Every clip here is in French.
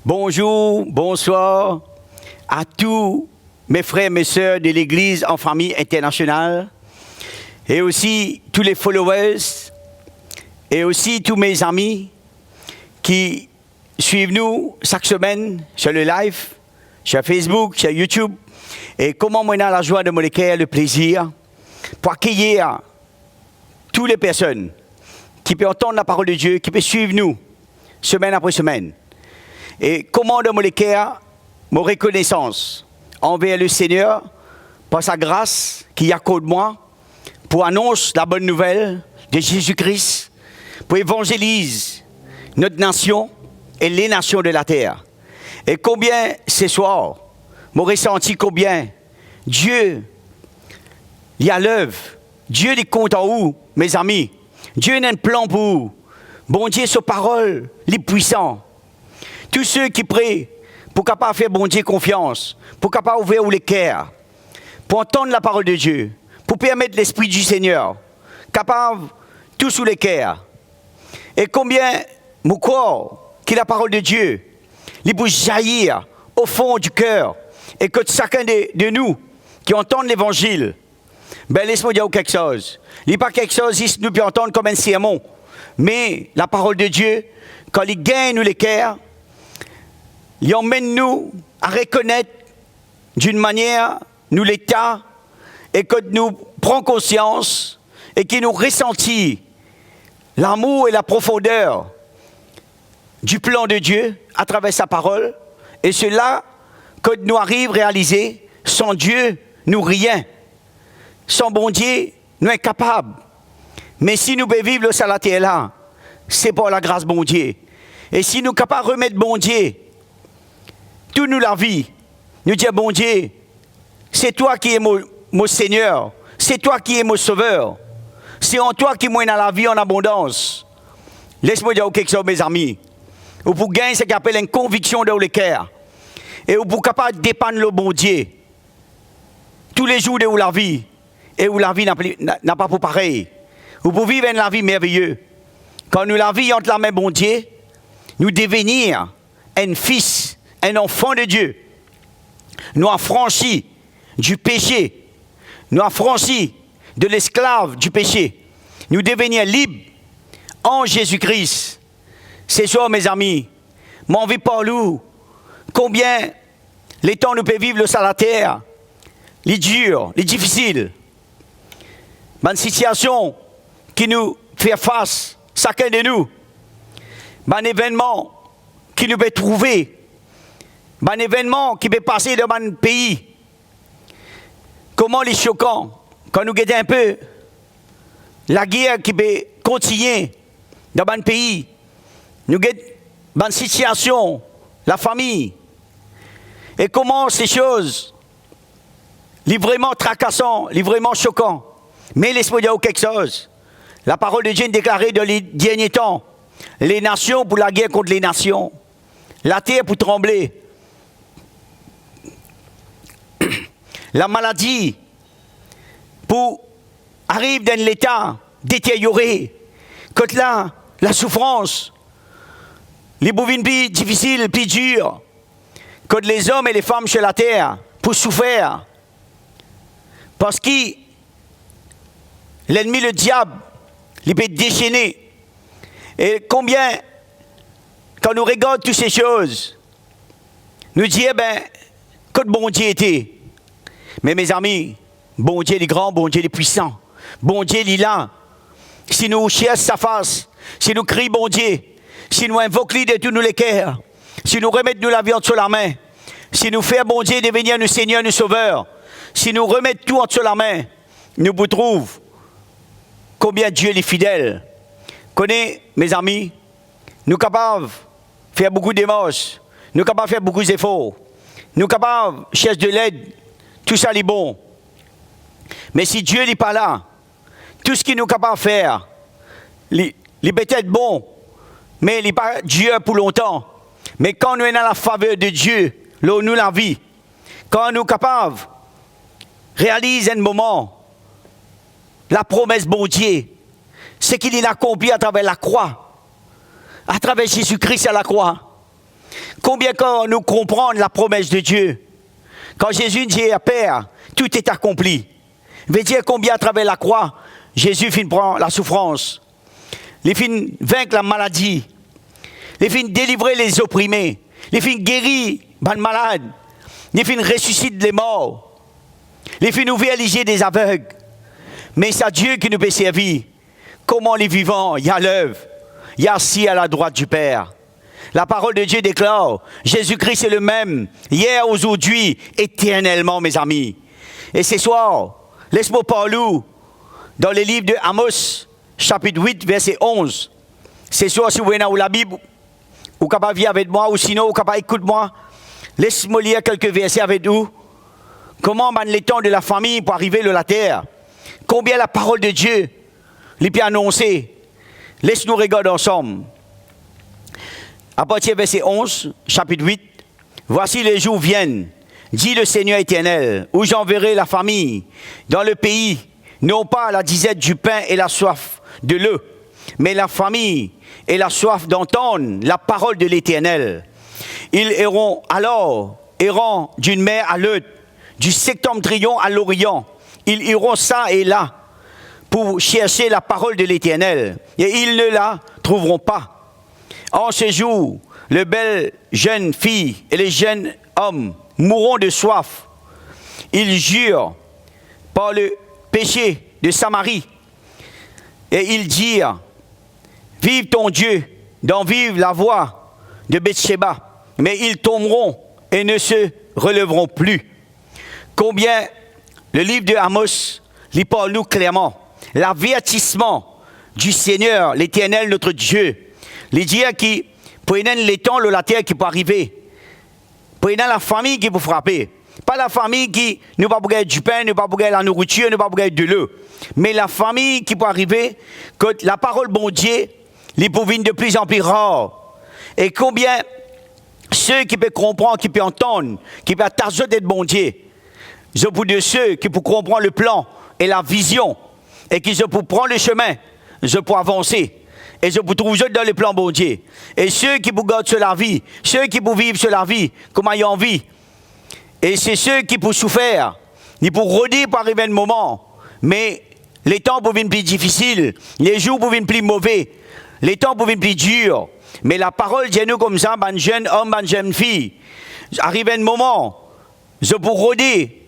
Bonjour, bonsoir à tous mes frères et mes sœurs de l'Église en famille internationale et aussi tous les followers et aussi tous mes amis qui suivent nous chaque semaine sur le live, sur Facebook, sur YouTube. Et comment moi, on a la joie de mon cœur, le plaisir pour accueillir toutes les personnes qui peuvent entendre la parole de Dieu, qui peuvent suivre nous semaine après semaine. Et comment de mon cœur, mon reconnaissance envers le Seigneur par sa grâce qui accorde moi pour annoncer la bonne nouvelle de Jésus-Christ, pour évangéliser notre nation et les nations de la terre. Et combien ce soir, mon ressenti combien Dieu il y a l'œuvre, Dieu il compte en vous, mes amis. Dieu a un plan pour vous. Bon Dieu, sa parole, il est puissant. Tous ceux qui prient pour capable faire bon Dieu confiance, pour capable ouvrir les cœurs, pour entendre la parole de Dieu, pour permettre l'Esprit du Seigneur, capable tout sous les cœurs. Et combien mon corps, qui est la parole de Dieu, il peut jaillir au fond du cœur, et que chacun de nous qui entendent l'Évangile, ben laisse-moi dire quelque chose. Il n'est pas quelque chose que nous pouvons entendre comme un sermon, mais la parole de Dieu, quand il gagne nous les cœurs, il emmène nous à reconnaître d'une manière, nous l'état, et que nous prenons conscience, et qui nous ressentit l'amour et la profondeur du plan de Dieu à travers sa parole, et cela, que nous arrivons à réaliser, sans Dieu, nous rien. Sans bon Dieu, nous incapables. Mais si nous pouvons vivre sur la terre là, c'est pour la grâce de bon Dieu. Et si nous sommes capables de remettre bon Dieu, toute nous la vie, nous dire bon Dieu, c'est toi qui es mon Seigneur, c'est toi qui es mon Sauveur, c'est en toi qui mène à la vie en abondance. Laisse-moi dire quelque chose, mes amis. Ou pour gagner ce qu'on appelle une conviction dans le cœur. Et ou pour capable de dépendre le bon Dieu. Tous les jours de la vie. Et où la vie n'a pas pour pareil. Ou pour vivre une vie merveilleuse. Quand nous la vie entre la main bon Dieu, nous devenir un fils, un enfant de Dieu. Nous affranchis du péché. Nous affranchis de l'esclave du péché. Nous devenir libres en Jésus-Christ. C'est ça, mes amis. Mon vie par nous. Combien les temps nous pouvons vivre sur la terre, les durs, les difficiles. Une situation qui nous fait face, chacun de nous. Un événement qui nous peut trouver. Un événement qui peut passer dans un pays. Comment les choquant, quand nous regardons un peu la guerre qui peut continuer dans un pays. Nous regardons une situation, la famille. Et comment ces choses, les vraiment tracassants, les vraiment choquants. Mais laisse-moi dire quelque chose. La parole de Dieu est déclarée dans les derniers temps. Les nations pour la guerre contre les nations. La terre pour trembler. La maladie pour arriver dans l'état détérioré. Quand là, la souffrance, les bovines plus difficiles, plus dures. Quand les hommes et les femmes sur la terre pour souffrir. Parce que l'ennemi, le diable, il peut déchaîner. Et combien, quand nous regardons toutes ces choses, nous disons, que bon Dieu était. Mais mes amis, bon Dieu est grand, bon Dieu est puissant. Bon Dieu est là. Si nous cherchons sa face, si nous crions bon Dieu, si nous invoquons de tous nos cœurs, si nous remettons la viande sur la main, si nous faisons bon Dieu devenir nous Seigneur, nous Sauveur, si nous remettons tout entre la main, nous vous trouvons combien Dieu est fidèle. Connaissez, mes amis, nous sommes capables de faire beaucoup de démarches, nous sommes capables de faire beaucoup d'efforts, nous sommes capables de chercher de l'aide, tout ça est bon. Mais si Dieu n'est pas là, tout ce qu'il nous est capable de faire, il peut être bon, mais il n'est pas Dieu pour longtemps. Mais quand nous sommes dans la faveur de Dieu, là où nous la vie, quand nous sommes capables de réaliser un moment, la promesse bon Dieu, c'est qu'il l'a accompli à travers la croix, à travers Jésus-Christ à la croix. Combien quand nous comprenons la promesse de Dieu, quand Jésus dit à Père, tout est accompli. Veut dire combien à travers la croix, Jésus finit prendre la souffrance. Il finit vaincre la maladie. Il finit délivrer les opprimés. Il finit guérir les malades. Il finit ressusciter les morts. Il finit ouvrir les yeux des aveugles. Mais c'est Dieu qui nous peut servir. Comment les vivants, il y a l'œuvre. Il y a assis à la droite du Père. La parole de Dieu déclare, Jésus-Christ est le même, hier, aujourd'hui, éternellement, mes amis. Et ce soir, laisse-moi parler dans le livre de Amos, chapitre 8, verset 11. Ce soir, si vous venez dans la Bible, vous êtes capable de vivre avec moi, ou sinon, vous êtes capable d'écouter moi. Laisse-moi lire quelques versets avec vous. Comment les temps de la famille pour arriver de la terre? Combien la parole de Dieu les peut annoncer? Laisse-nous regarder ensemble. À partir du verset 11, chapitre 8, voici les jours viennent, dit le Seigneur éternel, où j'enverrai la famille dans le pays, non pas la disette du pain et la soif de l'eau, mais la famille et la soif d'entendre la parole de l'Éternel. Ils erront alors, errant d'une mer à l'autre, du septentrion à l'orient. Ils iront ça et là pour chercher la parole de l'Éternel, et ils ne la trouveront pas. En ce jour, les belles jeunes filles et les jeunes hommes mourront de soif. Ils jurent par le péché de Samarie. Et ils dirent, vive ton Dieu, d'en vivre la voix de Bethsheba. Mais ils tomberont et ne se relèveront plus. Combien le livre de Amos lit parle nous clairement. L'avertissement du Seigneur, l'Éternel, notre Dieu. Les dire qui prennent les temps de la terre qui peut arriver. Prennent la famille qui peut frapper. Pas la famille qui ne va pas gagner du pain, ne va pas gagner la nourriture, ne va pas gagner de l'eau. Mais la famille qui peut arriver, que la parole bon Dieu, les peut venir de plus en plus rare. Et combien ceux qui peuvent comprendre, qui peuvent entendre, qui peuvent tâcher d'être bon Dieu, je pour de ceux qui peuvent comprendre le plan et la vision, et qui je peux prendre le chemin, je peux avancer. Et je vous trouve dans le plan bon Dieu. Et ceux qui vous gardent sur la vie, ceux qui vous vivent sur la vie, comme ils ont envie. Et c'est ceux qui pour souffrir, ils pour rôder pour arriver un moment. Mais les temps pour venir plus difficiles, les jours pour venir plus mauvais, les temps pour venir plus durs. Mais la parole dit nous comme ça, un jeune homme, une jeune fille. Arrive un moment, je pour rôder,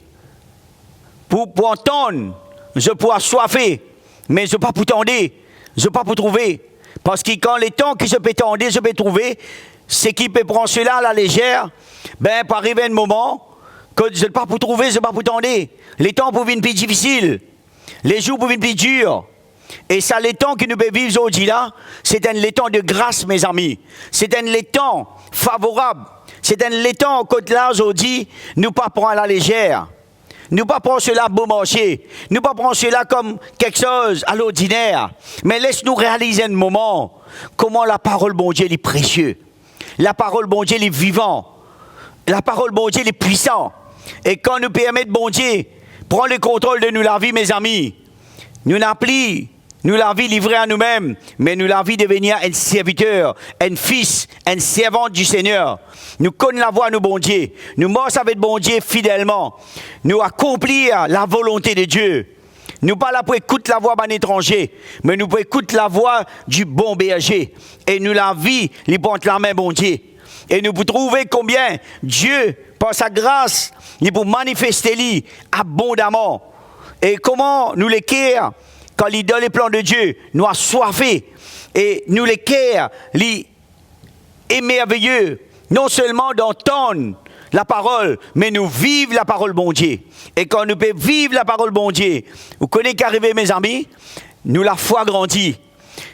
pour entendre, je pour assoiffer, mais je pas pour tendre, je pas pour trouver. Parce que quand les temps qui se peut tendre, je peux trouver, c'est qui peut prendre cela à la légère, ben, pour arriver un moment, que je ne pas pour trouver, je ne pas pour tendre. Les temps pour venir plus difficiles, les jours pour venir plus durs. Et ça, les temps que nous pouvons vivre aujourd'hui là, c'est un les temps de grâce, mes amis. C'est un les temps favorable. C'est un les temps que là, aujourd'hui, nous pas prendre à la légère. Nous pas prendre cela beau marché. Nous pas prendre cela comme quelque chose à l'ordinaire. Mais laisse-nous réaliser un moment comment la parole bon Dieu est précieuse. La parole bon Dieu est vivante. La parole bon Dieu est puissante. Et quand nous permettons bon Dieu prendre le contrôle de nous la vie, mes amis, nous n'appelons nous la vie livrée à nous-mêmes, mais nous la vie devenir un serviteur, un fils, un servante du Seigneur. Nous connaissons la voie de bon Dieu. Nous marchons avec bon Dieu fidèlement. Nous accomplir la volonté de Dieu. Nous pas là pour écouter la voix d'un étranger, mais nous pour écouter la voix du bon berger. Et nous la vie, les porte la main bon Dieu. Et nous pour trouver combien Dieu, par sa grâce, il pour manifester lui abondamment. Et comment nous l'équerre quand il donne les plans de Dieu, nous assoiffés. Et nous l'équerre, il est merveilleux. Non seulement d'entendre la parole, mais nous vivons la parole bon Dieu. Et quand nous pouvons vivre la parole bon Dieu, vous connaissez qu'arriver mes amis, nous la foi grandit.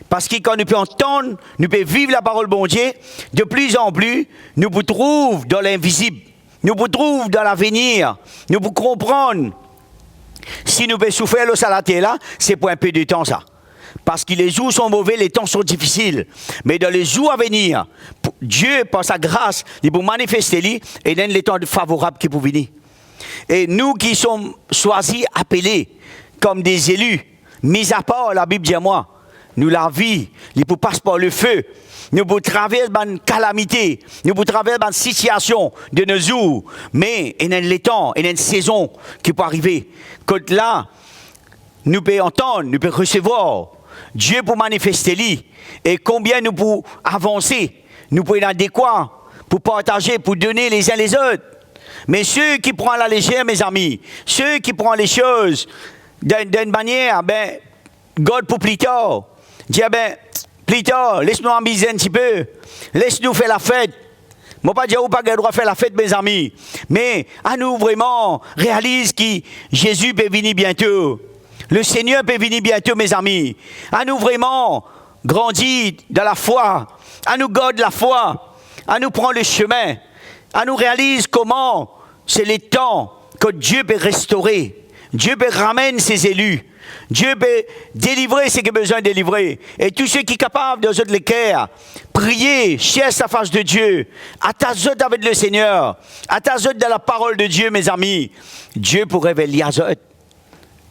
Parce que quand nous pouvons entendre, nous pouvons vivre la parole bon Dieu, de plus en plus, nous vous trouvons dans l'invisible, nous vous trouvons dans l'avenir, nous vous comprenons. Si nous pouvons souffrir le salaté là, c'est pour un peu de temps ça. Parce que les jours sont mauvais, les temps sont difficiles. Mais dans les jours à venir, Dieu, par sa grâce, il peut manifester lui et donne les temps favorables qui peuvent venir. Et nous qui sommes choisis, appelés comme des élus, mis à part, la Bible dit à moi, nous la vie, il peut passer par le feu. Nous pouvons traverser une calamité, nous pouvons traverser une situation de nos jours, mais il y a un temps, il y a une saison qui peut arriver. Quand là, nous pouvons entendre, nous pouvons recevoir. Dieu pour manifester lui. Et combien nous pouvons avancer, nous pouvons être adéquats pour partager, pour donner les uns les autres. Mais ceux qui prennent à la légère, mes amis, ceux qui prennent les choses d'une manière, ben, God pour plus tard. Dis, ben, plus tard, laisse-nous amuser un petit peu. Laisse-nous faire la fête. Moi, pas dire ou pas le droit de faire la fête, mes amis. Mais à nous vraiment réalise que Jésus peut venir bientôt. Le Seigneur peut venir bientôt, mes amis. À nous vraiment grandir dans la foi. À nous garder la foi. À nous prendre le chemin. À nous réaliser comment c'est le temps que Dieu peut restaurer. Dieu peut ramener ses élus. Dieu peut délivrer ce qu'il a besoin de délivrer. Et tous ceux qui sont capables de les cœurs, prier, chercher la face de Dieu, attachez avec le Seigneur, attachez dans la parole de Dieu, mes amis. Dieu pour révéler à eux.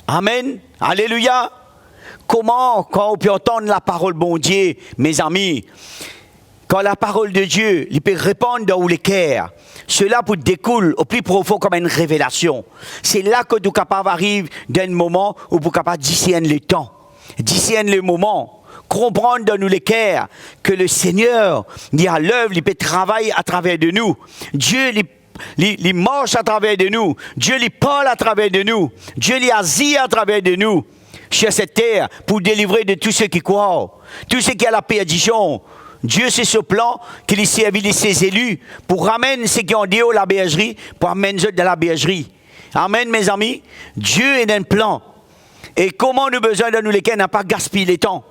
Amen. Alléluia. Comment, quand on peut entendre la parole bon Dieu, mes amis, quand la parole de Dieu, il peut répondre dans les cœurs, cela pour découle au plus profond comme une révélation. C'est là que tu es capable d'arriver d'un moment où tu es capable de discerner le temps, discerner le moment, comprendre dans nous les cœurs que le Seigneur, il est à l'œuvre, il peut travailler à travers de nous. Dieu, il marche à travers de nous. Dieu, il parle à travers de nous. Dieu, il agit à travers de nous sur cette terre pour délivrer de tous ceux qui croient, tous ceux qui ont la perdition. Dieu, c'est ce plan qu'il servi de ses élus pour ramener ceux qui ont dit la bergerie, pour amener eux dans la bergerie. Amen, mes amis. Dieu est un plan. Et comment nous besoin de nous lesquels n'a pas gaspillé les temps,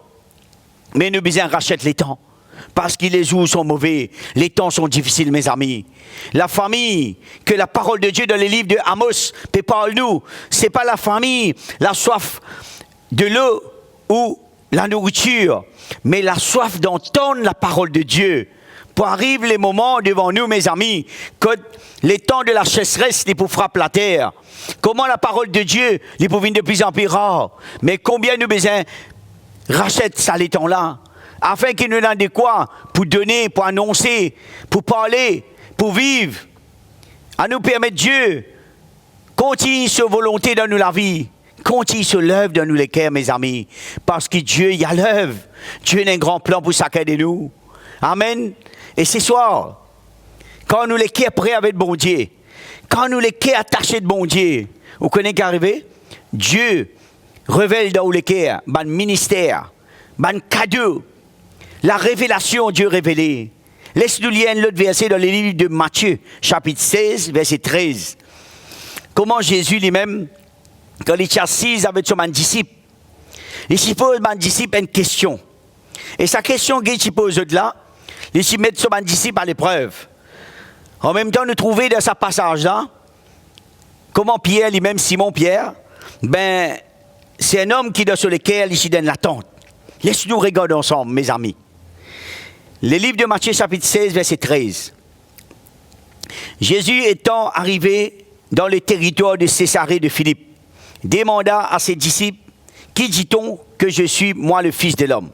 mais nous besoin racheter les temps. Parce que les jours sont mauvais, les temps sont difficiles, mes amis. La famille, que la parole de Dieu dans les livres de Amos peut parler-nous, c'est pas la famille, la soif de l'eau ou la nourriture, mais la soif d'entendre la parole de Dieu. Pour arriver les moments devant nous, mes amis, que les temps de la sécheresse, ils pour frapper la terre. Comment la parole de Dieu, ils pour venir de plus en plus rare. Mais combien nous besoin racheter ça les temps-là, afin qu'il nous donne de quoi pour donner, pour annoncer, pour parler, pour vivre. À nous permettre Dieu, continue sa volonté dans nous la vie. Continue sur l'œuvre dans nous les cœurs, mes amis. Parce que Dieu, il y a l'œuvre. Dieu a un grand plan pour chacun de nous. Amen. Et ce soir, quand nous les cœurs prêts avec bon Dieu, quand nous les cœurs attachés de bon Dieu, vous connaissez qu'arriver? Dieu révèle dans les cœurs, un ministère, un cadeau, la révélation Dieu révélée. Laisse-nous lire un autre verset dans les livres de Matthieu, chapitre 16, verset 13. Comment Jésus lui-même, quand il est assis avec son disciple, il pose à disciple une question. Et sa question qu'il pose là, il met son disciple à l'épreuve. En même temps, nous trouvons dans ce passage-là, comment Pierre, lui-même Simon Pierre, ben, c'est un homme qui est sur lequel il donne l'attente. Laisse-nous regarder ensemble, mes amis. Le livre de Matthieu, chapitre 16, verset 13. Jésus étant arrivé dans le territoire de Césarée de Philippe, demanda à ses disciples, « Qui dit-on que je suis, moi, le Fils de l'homme ?»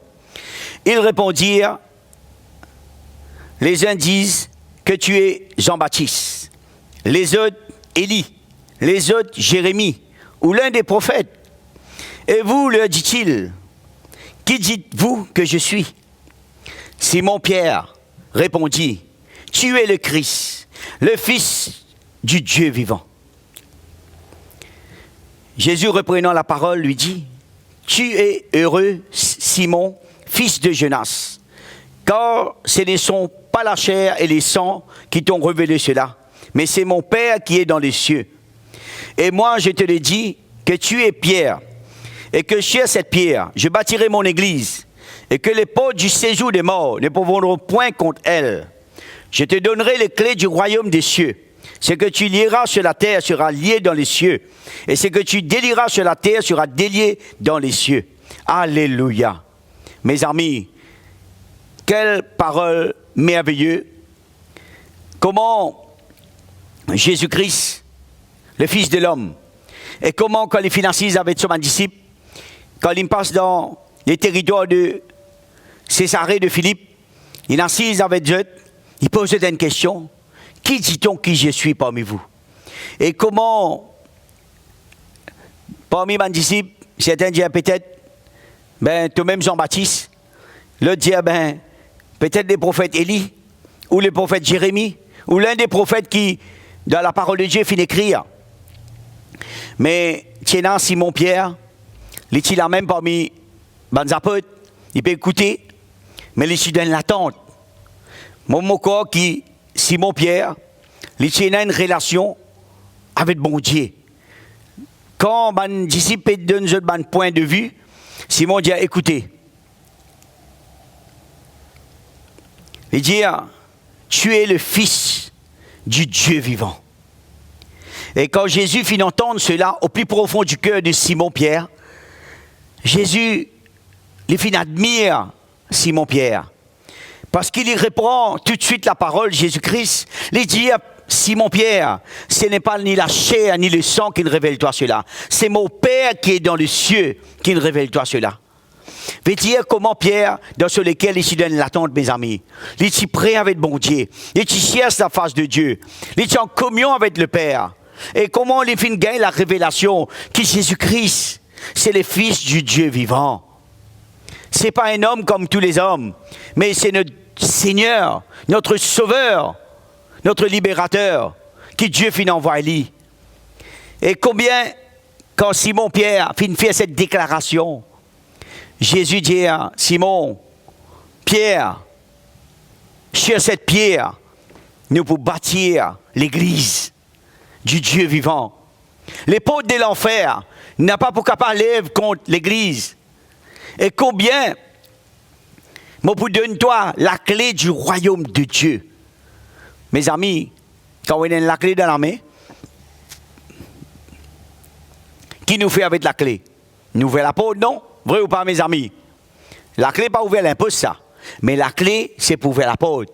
Ils répondirent, « Les uns disent que tu es Jean-Baptiste, les autres Élie, les autres Jérémie, ou l'un des prophètes. Et vous, leur dit-il, « Qui dites-vous que je suis ?» Simon Pierre répondit, « Tu es le Christ, le Fils du Dieu vivant. » Jésus, reprenant la parole, lui dit, « Tu es heureux, Simon, fils de Jonas, car ce ne sont pas la chair et les sangs qui t'ont révélé cela, mais c'est mon Père qui est dans les cieux. Et moi, je te le dis, que tu es Pierre, et que sur cette pierre, je bâtirai mon église, et que les portes du séjour des morts ne pourront point contre elle. Je te donnerai les clés du royaume des cieux. Ce que tu lieras sur la terre sera lié dans les cieux. Et ce que tu délieras sur la terre sera délié dans les cieux. » Alléluia. Mes amis, quelle parole merveilleuse. Comment Jésus-Christ, le Fils de l'homme, et comment quand il finalise avec son disciple, quand il passe dans les territoires de Césarée de Philippe, il est assis avec Dieu, il pose une question. Qui dit-on qui je suis parmi vous? Et comment, parmi mes disciples, certains disent peut-être, toi-même Jean-Baptiste, l'autre dit, peut-être les prophètes Élie, ou le prophète Jérémie, ou l'un des prophètes qui, dans la parole de Dieu, finit d'écrire. Mais, tiens, Simon-Pierre, il est là même parmi les apôtres, il peut écouter, mais il est dans l'attente. Mon corps qui, Simon-Pierre, il tient une relation avec bon Dieu. Quand les disciples donnent un point de vue, Simon dit, écoutez, il dit, tu es le fils du Dieu vivant. Et quand Jésus fit entendre cela au plus profond du cœur de Simon-Pierre, Jésus, il fit admirer Simon-Pierre. Parce qu'il y reprend tout de suite la parole, Jésus-Christ, il dit à Simon-Pierre, ce n'est pas ni la chair ni le sang qui ne révèle toi cela. C'est mon Père qui est dans les cieux qui ne révèle toi cela. Veut dire comment Pierre, dans ce lequel il se donne l'attente, mes amis. Il est prêt avec bon Dieu. Il cherche la face de Dieu. Il est en communion avec le Père. Et comment il finit gagner la révélation que Jésus-Christ, c'est le Fils du Dieu vivant. Ce n'est pas un homme comme tous les hommes, mais c'est notre Seigneur, notre Sauveur, notre Libérateur, qui Dieu finit envoyer. Et combien, quand Simon-Pierre finit faire cette déclaration, Jésus dit à Simon, Pierre, sur cette pierre, nous pouvons bâtir l'église du Dieu vivant. Les portes de l'enfer n'a pas pour capable lève contre l'église. Et combien, moi pour donner toi la clé du royaume de Dieu. Mes amis, quand on a la clé dans la main, qui nous fait avec la clé? Nous ouvrons la porte, non? Vrai ou pas, mes amis? La clé pas ouvrir l'imposte, ça. Mais la clé, c'est pour ouvrir la porte.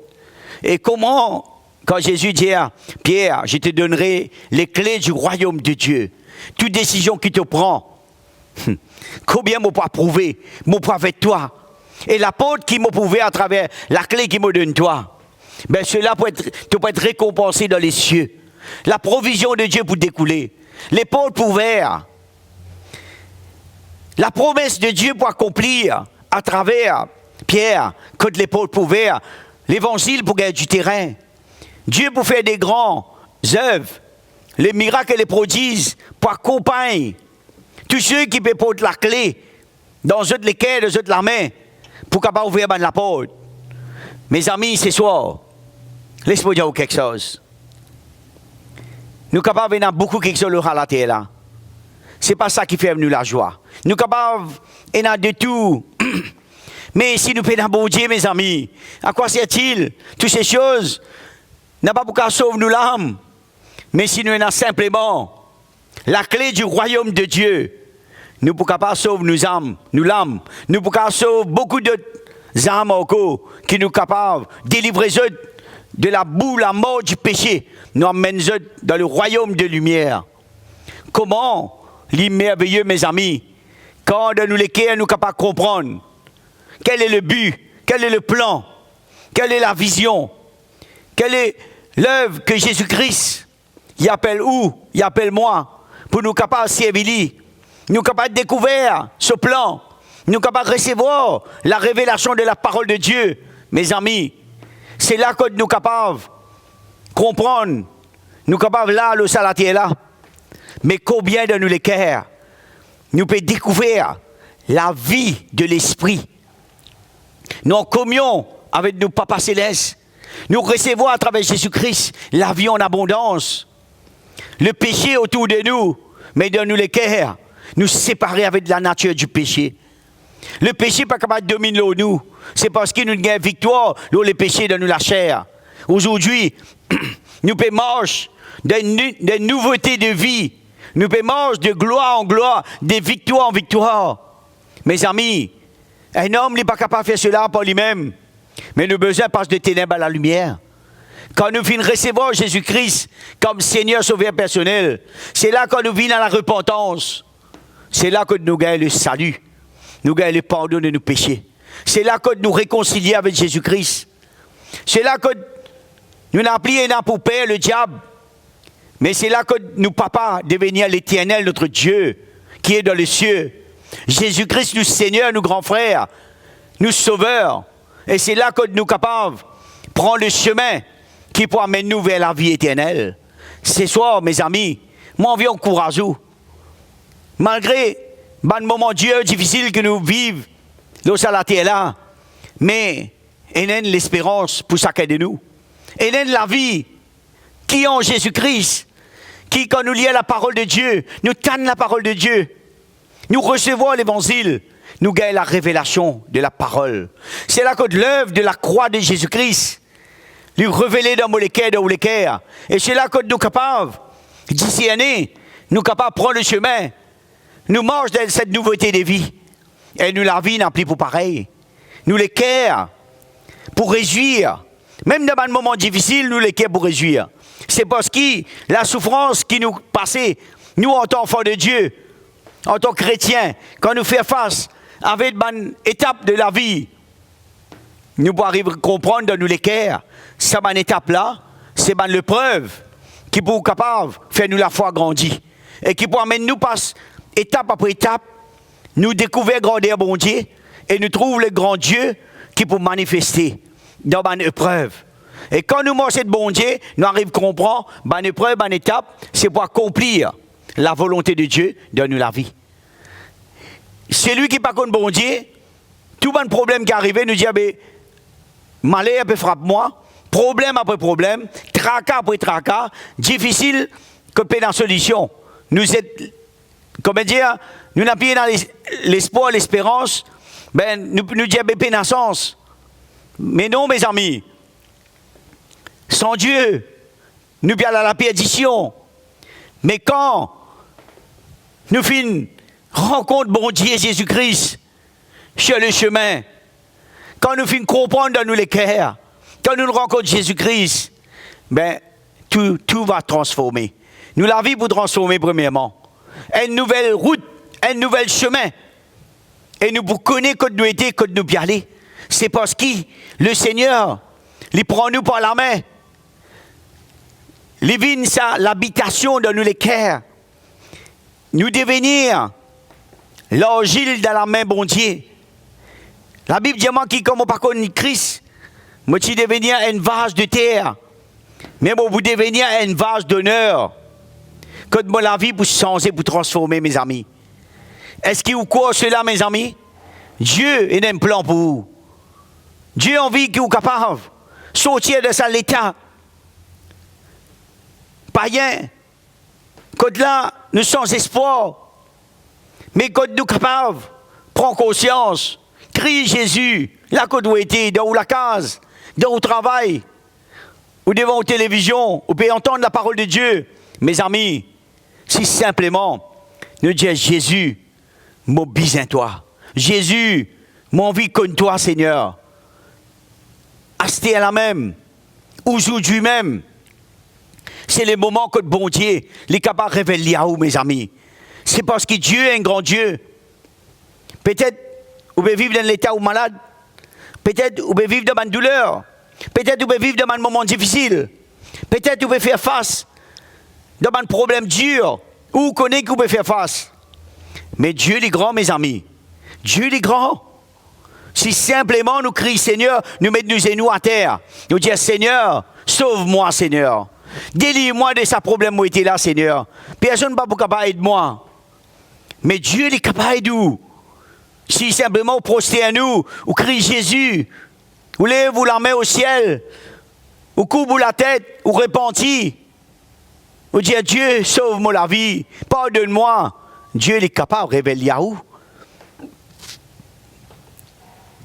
Et comment, quand Jésus dit à Pierre, je te donnerai les clés du royaume de Dieu. Toute décision qui te prend, combien m'ont pas prouvé, m'ont pas avec toi. Et la porte qui m'a prouvé à travers la clé qui me donne toi. Cela peut être récompensé dans les cieux. La provision de Dieu pour découler. Les portes ouvertes. La promesse de Dieu pour accomplir à travers Pierre, quand les portes ouvertes, l'évangile pour gagner du terrain. Dieu pour faire des grands œuvres, les miracles et les prodiges pour accompagner tous ceux qui peuvent porter la clé dans eux les cœurs, dans eux la main, pour capable ouvrir la porte. Mes amis, ce soir, laisse-moi dire quelque chose. Nous sommes capables de beaucoup quelque chose à la terre là. Ce n'est pas ça qui fait nous la joie. Nous sommes capables de tout. Mais si nous payons bon Dieu, mes amis, à quoi sert-il? Toutes ces choses n'a pas pour qu'à sauver nous l'âme. Mais si nous avons simplement la clé du royaume de Dieu, nous ne pouvons pas sauver nos âmes, nous l'âme. Nous ne pouvons pas sauver beaucoup d'autres âmes encore qui nous sont capables de délivrer de la boue, la mort du péché. Nous emmènent dans le royaume de lumière. Comment? L'immerveilleux, mes amis, quand nous les cœurs, nous sommes capables de comprendre quel est le but, quel est le plan, quelle est la vision, quelle est l'œuvre que Jésus-Christ y appelle où, y appelle moi, pour nous capables de servir, nous capables de découvrir ce plan, nous capables de recevoir la révélation de la parole de Dieu. Mes amis, c'est là que nous capables de comprendre, nous capables là, le salatier là. Mais combien de nous les cœurs, nous pouvons découvrir la vie de l'esprit. Nous en communion avec nos papas célestes. Nous recevons à travers Jésus-Christ la vie en abondance. Le péché autour de nous, mais dans nous les cœurs, nous séparer avec la nature du péché. Le péché n'est pas capable de dominer nous. C'est parce qu'il nous gagne victoire, le péché dans nous la chair. Aujourd'hui, nous pouvons marcher des nouveautés de vie. Nous pouvons marcher de gloire en gloire, de victoire en victoire. Mes amis, un homme n'est pas capable de faire cela par lui-même. Mais nous avons besoin de passer de ténèbres à la lumière. Quand nous venons recevoir Jésus-Christ comme Seigneur Sauveur personnel, c'est là que nous venons à la repentance. C'est là que nous gagnons le salut. nous gagnons le pardon de nos péchés. C'est là que nous réconcilions avec Jésus-Christ. C'est là que nous n'avons plus rien pour père, le diable. Mais c'est là que nous, papa, devenir l'Éternel, notre Dieu, qui est dans les cieux. Jésus-Christ, nous Seigneur, nous grands frères, nous sauveurs. Et c'est là que nous sommes capables de prendre le chemin qui peut amener nous vers la vie éternelle. Ce soir, mes amis, moi, on encourage vous. Malgré les moments Dieu difficiles que nous vivons, dans la terre là, mais il y a l'espérance pour chacun de nous. Il y a la vie qui est en Jésus-Christ, qui, quand nous lisons la parole de Dieu, nous tannons la parole de Dieu, nous recevons l'évangile, nous gagnons la révélation de la parole. C'est là que l'œuvre de la croix de Jésus-Christ lui révélée dans le cœur. Et c'est là que nous sommes capables, d'ici année, nous sommes capables de prendre le chemin. Nous marchons dans cette nouveauté de vie. Et nous, la vie n'a plus pour pareil. Nous les cœurs pour réjouir. Même dans un moment difficile, nous les cœurs pour réjouir. C'est parce que la souffrance qui nous passait, nous en tant qu'enfants de Dieu, en tant que chrétiens, quand nous faisons face avec une étape de la vie, nous pouvons arriver à comprendre dans nous les cœurs, cette étape-là, c'est une l'épreuve qui peut être capable de faire nous la foi grandir. Et qui peut amener nous passer étape après étape, nous découvrir grandeur bon Dieu et nous trouver le grand Dieu qui peut manifester dans une épreuve. Et quand nous marchons de bon Dieu, nous arrivons à comprendre une épreuve, une étape, c'est pour accomplir la volonté de Dieu dans nous la vie. Celui qui n'est pas contre bon Dieu, tout le problème qui arrive, nous dit, malheur peut frapper moi, problème après problème, tracas après tracas, difficile que pas dans solution. Nous êtes, comment dire, nous n'avons pas dans l'espoir, l'espérance, nous disons pas dans sens. Mais non, mes amis, sans Dieu, nous sommes à la perdition. Mais quand nous finissons rencontre bon Dieu Jésus-Christ sur le chemin, quand nous finissons comprendre dans nous les cœurs, quand nous rencontrons Jésus-Christ, tout va transformer. Nous la vie pour transformer premièrement. Une nouvelle route, un nouvel chemin. Et nous pour connaître que nous étions, que nous y aller. C'est parce que le Seigneur, il prend nous par la main. Il vient l'habitation dans nous les cœurs. Nous devenir l'argile dans la main bon Dieu. La Bible dit moi qui comme par contre Christ, moi tu devenir une vase de terre. Mais moi vous devenir une vase d'honneur. Que de la vie pour changer, pour transformer mes amis. Est-ce qu'il vous croit cela mes amis? Dieu a un plan pour vous. Dieu a envie que vous soyez capable de sortir de ça l'état. Païen, quand là, nous sommes sans espoir. Mais quand nous sommes capables de prendre conscience, crier Jésus, là que vous êtes, dans la case, dans le travail, ou devant la télévision, ou pouvez entendre la parole de Dieu. Mes amis, si simplement, nous disons Jésus, mon bisin toi. Jésus, mon vie comme toi, Seigneur. Acheter à la même, aujourd'hui même. C'est le moment que le bon Dieu est capable de révéler à vous, mes amis. C'est parce que Dieu est un grand Dieu. Peut-être vous pouvez vivre dans l'état où malade. Peut-être vous pouvez vivre dans une douleur. Peut-être vous pouvez vivre dans un moment difficile. Peut-être vous pouvez faire face dans un problème dur. Où vous connaissez que vous pouvez faire face. Mais Dieu est grand, mes amis. Dieu est grand. Si simplement nous crions Seigneur, nous mettons nos genoux à terre. Nous disons Seigneur, sauve-moi Seigneur. Délivre-moi de ce problème où était là, Seigneur. Personne ne va pas capable d'aider moi. Mais Dieu est capable de nous. Si simplement vous prostez à nous, vous criez Jésus, vous levez la main au ciel, vous coupez la tête, vous repentis, vous dites Dieu, sauve-moi la vie, pardonne-moi. Dieu est capable de révéler à vous.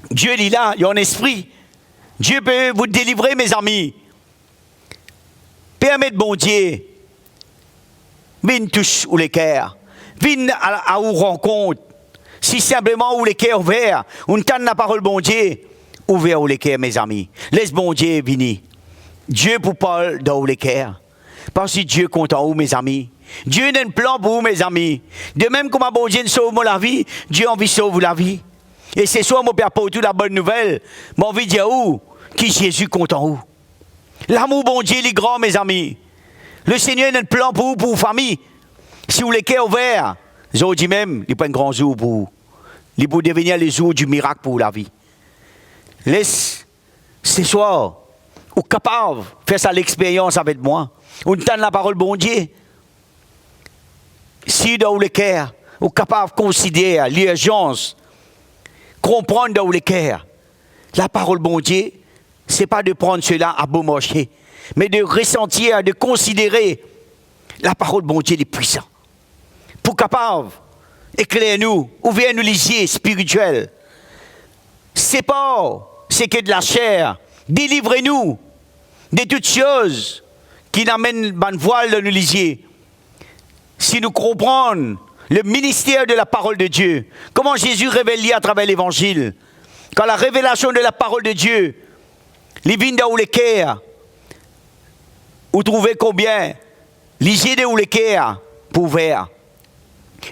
Dieu est là, il y a un esprit. Dieu peut vous délivrer, mes amis. Permettez, bon Dieu, viens toucher ou les cœurs, viens à vous rencontre. Si simplement où les cœurs ouverts, on entend la parole bon Dieu, ouvert ou les cœurs, mes amis. Laisse bon Dieu venir. Dieu pour parler dans les cœurs. Parce que Dieu est content, mes amis. Dieu a un plan pour vous, mes amis. De même que bon Dieu sauve la vie, Dieu a envie de sauver la vie. Et c'est soit mon père pour toute la bonne nouvelle, mais envie de dire où, qui Jésus content où. L'amour bon Dieu, il est grand, mes amis. Le Seigneur a un plan pour vous, pour vos familles. Si vous les cœurs ouverts, je vous dis même, il n'est pas un grand jour pour vous. Il peut devenir les jours du miracle pour la vie. Laisse, ce soir, ou capable de faire ça l'expérience avec moi. Ou entendre la parole bon Dieu. Si dans le cœur, ou capable de considérer l'urgence, comprendre dans le cœur, la parole bon Dieu, ce n'est pas de prendre cela à beau marché, mais de ressentir, de considérer la parole bon Dieu est puissant. Pour capable, éclaire-nous, ouvrir nous les yeux spirituels. C'est pas c'est que de la chair. Délivrez-nous de toutes choses qui n'amènent pas de voile dans nos lisiers. Si nous comprenons le ministère de la parole de Dieu, comment Jésus révèle à travers l'évangile, quand la révélation de la parole de Dieu, les vignes dans les cœurs, vous trouvez combien lisiez de les cœurs pour ouvrir.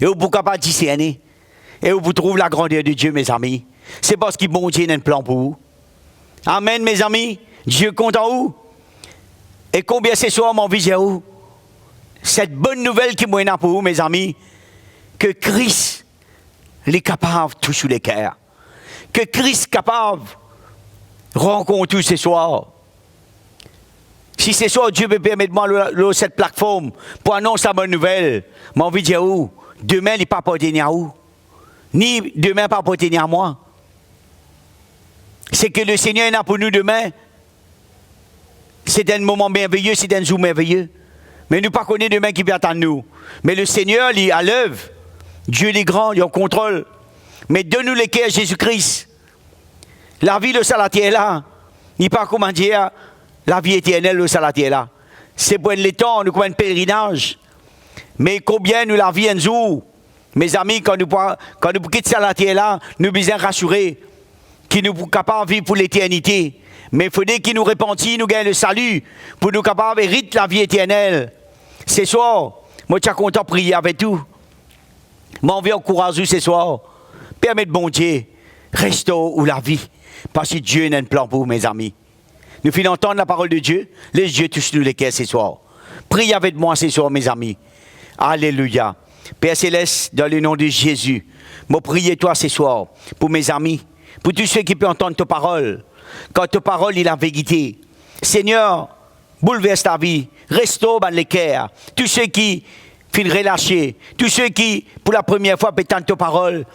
Et vous pouvez pas discerner. Et vous trouvez la grandeur de Dieu, mes amis. C'est parce qu'il bon Dieu a un plan pour vous. Amen, mes amis. Dieu compte en vous. Et combien ce soir m'envie de vous. Cette bonne nouvelle qui m'a pour vous, mes amis, que Christ est capable de toucher les cœurs. Que Christ est capable de rencontrer ce soir. Si ce soir Dieu peut permettre moi cette plateforme pour annoncer la bonne nouvelle, m'en envie de dire où demain il n'est pas appartenu à où, ni demain pas appartenu à moi. C'est que le Seigneur est là pour nous demain. C'est un moment merveilleux, c'est un jour merveilleux. Mais nous ne pas connaître demain qui vient attendre nous. Mais le Seigneur, il est à l'œuvre. Dieu il est grand, il est en contrôle. Mais donne-nous les cœurs Jésus-Christ. La vie, le salatier est là. Il n'est pas comment dire, la vie éternelle, le salatier est là. C'est pour les temps, nous comme un pèlerinage. Mais combien nous la vie un jour, mes amis, quand nous quittons salatier là, nous sommes rassurés qu'il nous est capable de vivre pour l'éternité. Mais il faudrait qu'il nous repentit, nous gagne le salut, pour nous capables de hériter la vie éternelle. Ce soir, moi je suis content de prier avec tout. Moi, on vient encourager ce soir. Permettez bon Dieu, restaure ou la vie. Parce que Dieu a un plan pour vous, mes amis. Nous finissons d'entendre la parole de Dieu. Laisse Dieu toucher nous les cœurs ce soir. Priez avec moi ce soir, mes amis. Alléluia. Père Céleste, dans le nom de Jésus, moi priez toi ce soir pour mes amis, pour tous ceux qui peuvent entendre ta parole. Quand ta parole est la vérité. Seigneur, bouleverse ta vie, restaure les cœurs. Tous ceux qui finissent relâchés, tous ceux qui, pour la première fois, peuvent entendre ta parole,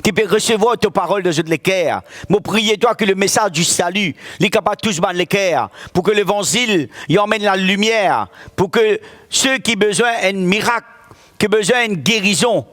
qui peuvent recevoir ta parole de les cœurs. Moi, priez-toi que le message du salut, les capable de tous les cœurs, pour que l'évangile y emmène la lumière, pour que ceux qui ont besoin d'un miracle, qui ont besoin d'une guérison,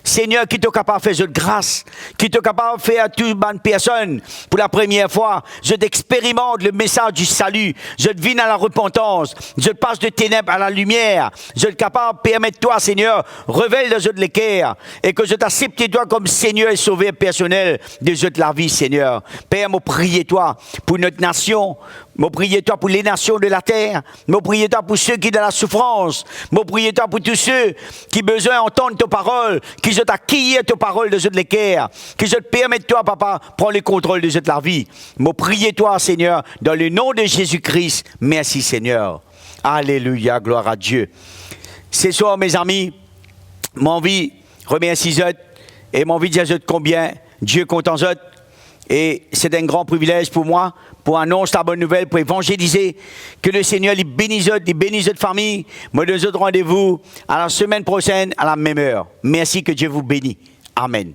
Seigneur, qui est capable de faire de grâce, qui est capable de faire à toute bonne personne, pour la première fois, je t'expérimente le message du salut, je te viens à la repentance, je te passe de ténèbres à la lumière, je suis capable de permettre toi, Seigneur, révèle de les cœurs, et que je t'accepte toi comme Seigneur et Sauveur personnel de la vie, Seigneur. Père, moi priez toi pour notre nation, moi priez toi pour les nations de la terre, moi priez toi pour ceux qui sont dans la souffrance, moi priez toi pour tous ceux qui ont besoin d'entendre ta parole, qui je t'accueille ta parole de les cœurs, que je te permette toi, papa, prends le contrôle de la vie. Moi priez toi, Seigneur, dans le nom de Jésus-Christ. Merci, Seigneur. Alléluia, gloire à Dieu. Ce soir, mes amis, mon envie remercie et mon envie de dire combien Dieu compte en eux. Et c'est un grand privilège pour moi, pour annoncer la bonne nouvelle, pour évangéliser, que le Seigneur les bénisse de famille. Moi, de rendez-vous à la semaine prochaine, à la même heure. Merci, que Dieu vous bénisse. Amen.